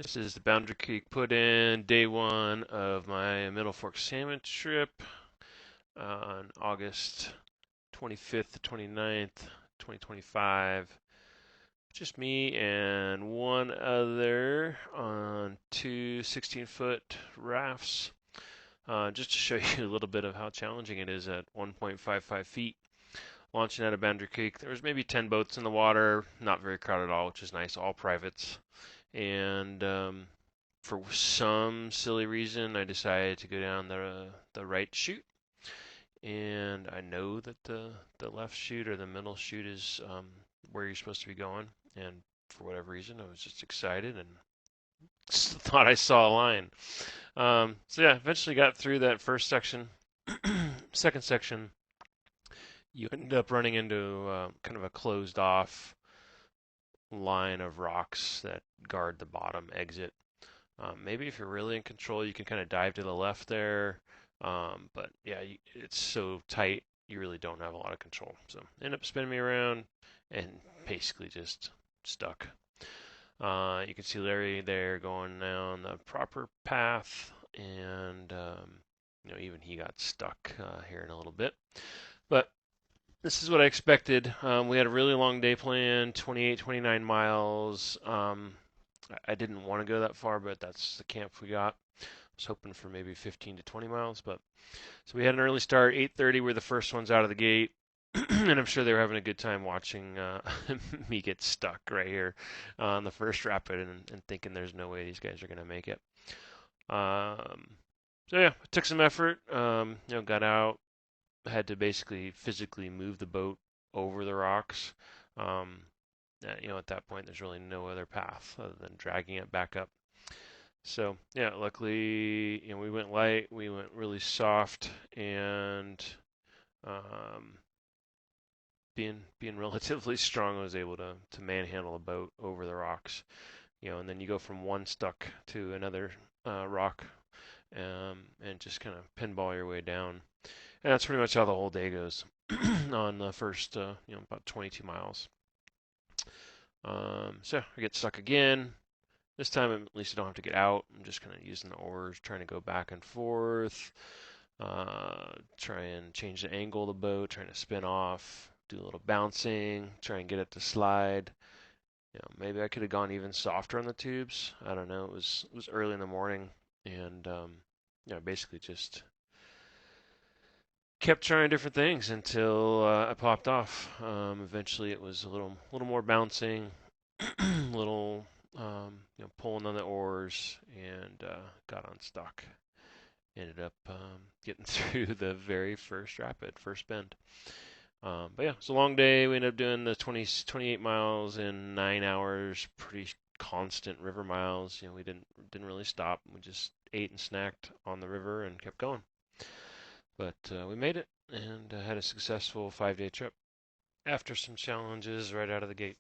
This is the Boundary Creek put in day one of my Middle Fork salmon trip on August 25th to 29th, 2025. Just me and one other on two 16-foot rafts. Just to show you a little bit of how challenging it is at 1.55 feet. Launching out of Boundary Creek, there was maybe 10 boats in the water, not very crowded at all, which is nice, all privates. And for some silly reason, I decided to go down the right chute, and I know that the left chute or the middle chute is where you're supposed to be going. And for whatever reason, I was just excited and thought I saw a line. So yeah, eventually got through that first section. Second section, you end up running into kind of a closed off line of rocks that guard the bottom exit. Maybe if you're really in control, you can kind of dive to the left there. But yeah, it's so tight, you really don't have a lot of control. So end up spinning me around and basically just stuck. You can see Larry there going down the proper path, and even he got stuck here in a little bit. But this is what I expected. We had a really long day planned, 28, 29 miles. I didn't want to go that far, but that's the camp we got. I was hoping for maybe 15 to 20 miles, but so we had an early start. 8:30 were the first ones out of the gate, and I'm sure they were having a good time watching me get stuck right here on the first rapid and thinking there's no way these guys are going to make it. So yeah, it took some effort. Got out, had to basically physically move the boat over the rocks. Um, at that point, there's really no other path other than dragging it back up. So yeah, luckily, we went light, we went really soft, and um, being relatively strong, I was able to manhandle a boat over the rocks. And then you go from one stuck to another rock, and just kind of pinball your way down. And that's pretty much how the whole day goes on the first, about 22 miles. So I get stuck again. This time, at least I don't have to get out. I'm just kind of using the oars, trying to go back and forth, try and change the angle of the boat, trying to spin off, do a little bouncing, try and get it to slide. Maybe I could have gone even softer on the tubes. I don't know. It was early in the morning, and basically just kept trying different things until I popped off. Eventually, it was a little more bouncing, little pulling on the oars, and got unstuck. Ended up getting through the very first rapid, first bend. But yeah, it's a long day. We ended up doing the 28 miles in 9 hours, pretty constant river miles. We didn't really stop. We just ate and snacked on the river and kept going. But we made it and had a successful 5-day trip after some challenges right out of the gate.